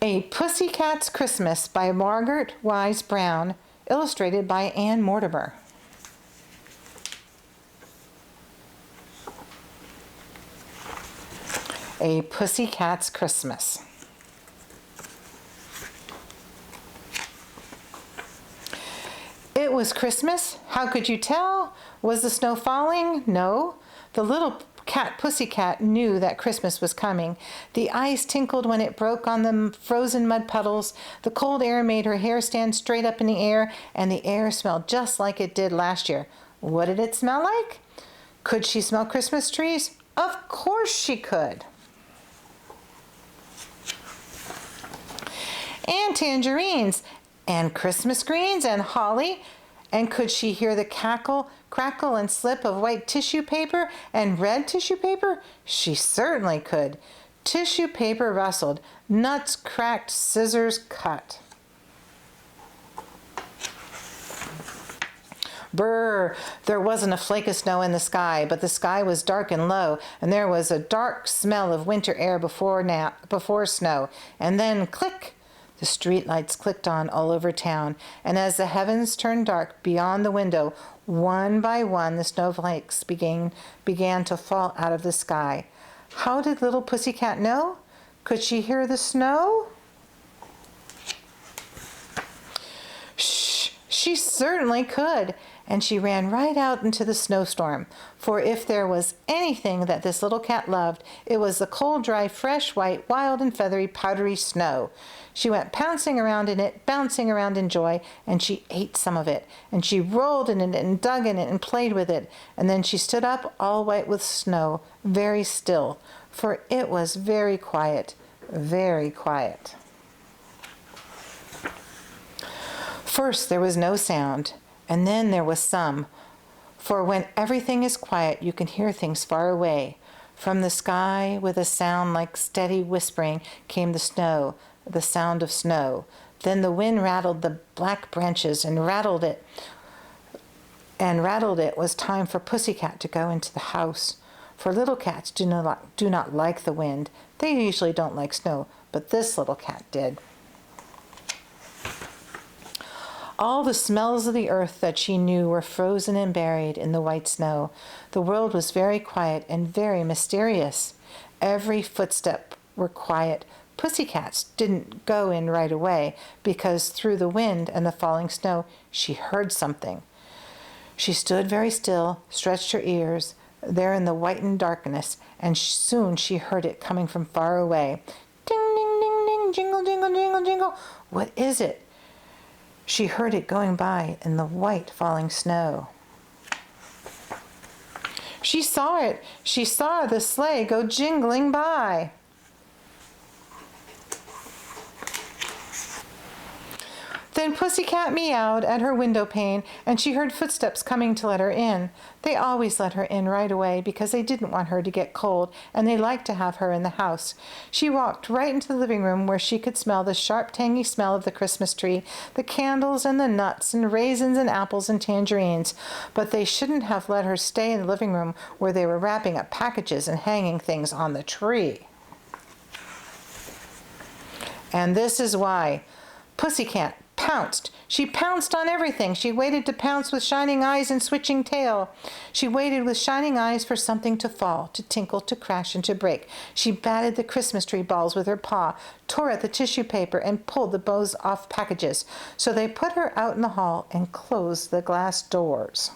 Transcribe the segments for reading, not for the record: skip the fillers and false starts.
A Pussycat's Christmas by Margaret Wise Brown, illustrated by Ann Mortimer. A Pussycat's Christmas. It was Christmas. How could you tell? Was the snow falling? No. The little cat Pussycat knew that Christmas was coming. The ice tinkled when it broke on the frozen mud puddles. The cold air made her hair stand straight up in the air, and the air smelled just like it did last year. What did it smell like? Could she smell Christmas trees? Of course she could. And tangerines, and Christmas greens, and holly. And could she hear the cackle, crackle, and slip of white tissue paper and red tissue paper? She certainly could. Tissue paper rustled, nuts cracked, scissors cut. Brr! There wasn't a flake of snow in the sky, but the sky was dark and low, and there was a dark smell of winter air before snow. And then, click! The street lights clicked on all over town, and as the heavens turned dark beyond the window, one by one the snowflakes began to fall out of the sky. How did little Pussycat know? Could she hear the snow? Shh! She certainly could, and she ran right out into the snowstorm. For if there was anything that this little cat loved, it was the cold, dry, fresh, white, wild, and feathery, powdery snow. She went pouncing around in it, bouncing around in joy, and she ate some of it, and she rolled in it and dug in it and played with it, and then she stood up all white with snow, very still, for it was very quiet, very quiet. First there was no sound, and then there was some, for when everything is quiet you can hear things far away. From the sky, with a sound like steady whispering, came the snow, the sound of snow. Then the wind rattled the black branches and rattled it. It was time for Pussycat to go into the house. For little cats do not like the wind. They usually don't like snow, but this little cat did. All the smells of the earth that she knew were frozen and buried in the white snow. The world was very quiet and very mysterious. Every footstep were quiet. Pussycats didn't go in right away because through the wind and the falling snow she heard something. She stood very still, stretched her ears there in the whitened darkness, and soon she heard it coming from far away. Ding, ding, ding, ding, jingle, jingle, jingle, jingle. What is it? She heard it going by in the white falling snow. She saw it. She saw the sleigh go jingling by. Then Pussycat meowed at her window pane, and she heard footsteps coming to let her in. They always let her in right away because they didn't want her to get cold, and they liked to have her in the house. She walked right into the living room where she could smell the sharp, tangy smell of the Christmas tree, the candles and the nuts and raisins and apples and tangerines. But they shouldn't have let her stay in the living room where they were wrapping up packages and hanging things on the tree. And this is why. Pussycat pounced. She pounced on everything. She waited to pounce with shining eyes and switching tail. She waited with shining eyes for something to fall, to tinkle, to crash, and to break. She batted the Christmas tree balls with her paw, tore at the tissue paper, and pulled the bows off packages. So they put her out in the hall and closed the glass doors.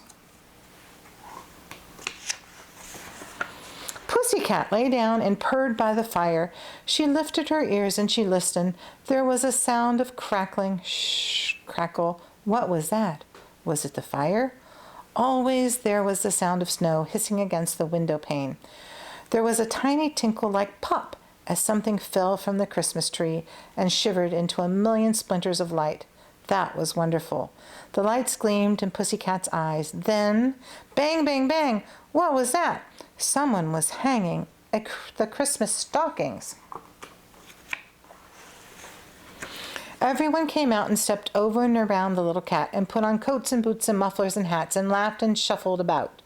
Pussycat lay down and purred by the fire. She lifted her ears and she listened. There was a sound of crackling. Shh, crackle. What was that? Was it the fire? Always there was the sound of snow hissing against the window pane. There was a tiny tinkle like pop as something fell from the Christmas tree and shivered into a million splinters of light. That was wonderful. The lights gleamed in Pussycat's eyes. Then, bang, bang, bang. What was that? Someone was hanging the Christmas stockings. Everyone came out and stepped over and around the little cat and put on coats and boots and mufflers and hats and laughed and shuffled about.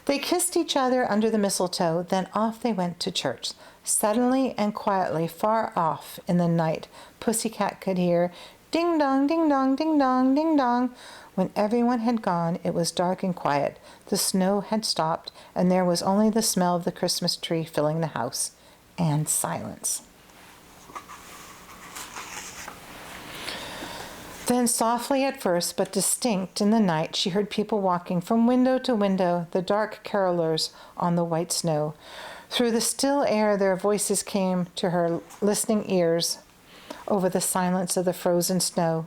They kissed each other under the mistletoe, then off they went to church. Suddenly and quietly, far off in the night, Pussycat could hear ding dong, ding dong, ding dong, ding dong. When everyone had gone, it was dark and quiet. The snow had stopped, and there was only the smell of the Christmas tree filling the house, and silence. Then softly at first, but distinct in the night, she heard people walking from window to window, the dark carolers on the white snow. Through the still air their voices came to her listening ears over the silence of the frozen snow.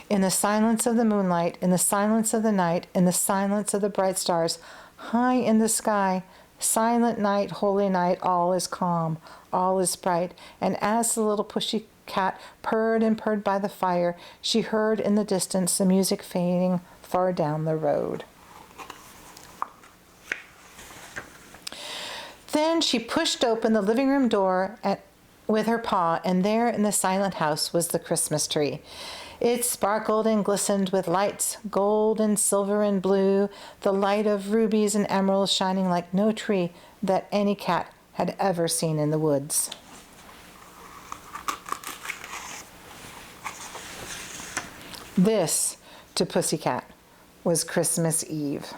In the silence of the moonlight, in the silence of the night, in the silence of the bright stars, high in the sky, silent night, holy night, all is calm, all is bright. And as the little Pussycat purred and purred by the fire, she heard in the distance the music fading far down the road. Then she pushed open the living room door with her paw, and there in the silent house was the Christmas tree. It sparkled and glistened with lights, gold and silver and blue, the light of rubies and emeralds shining like no tree that any cat had ever seen in the woods. This, to Pussycat, was Christmas Eve.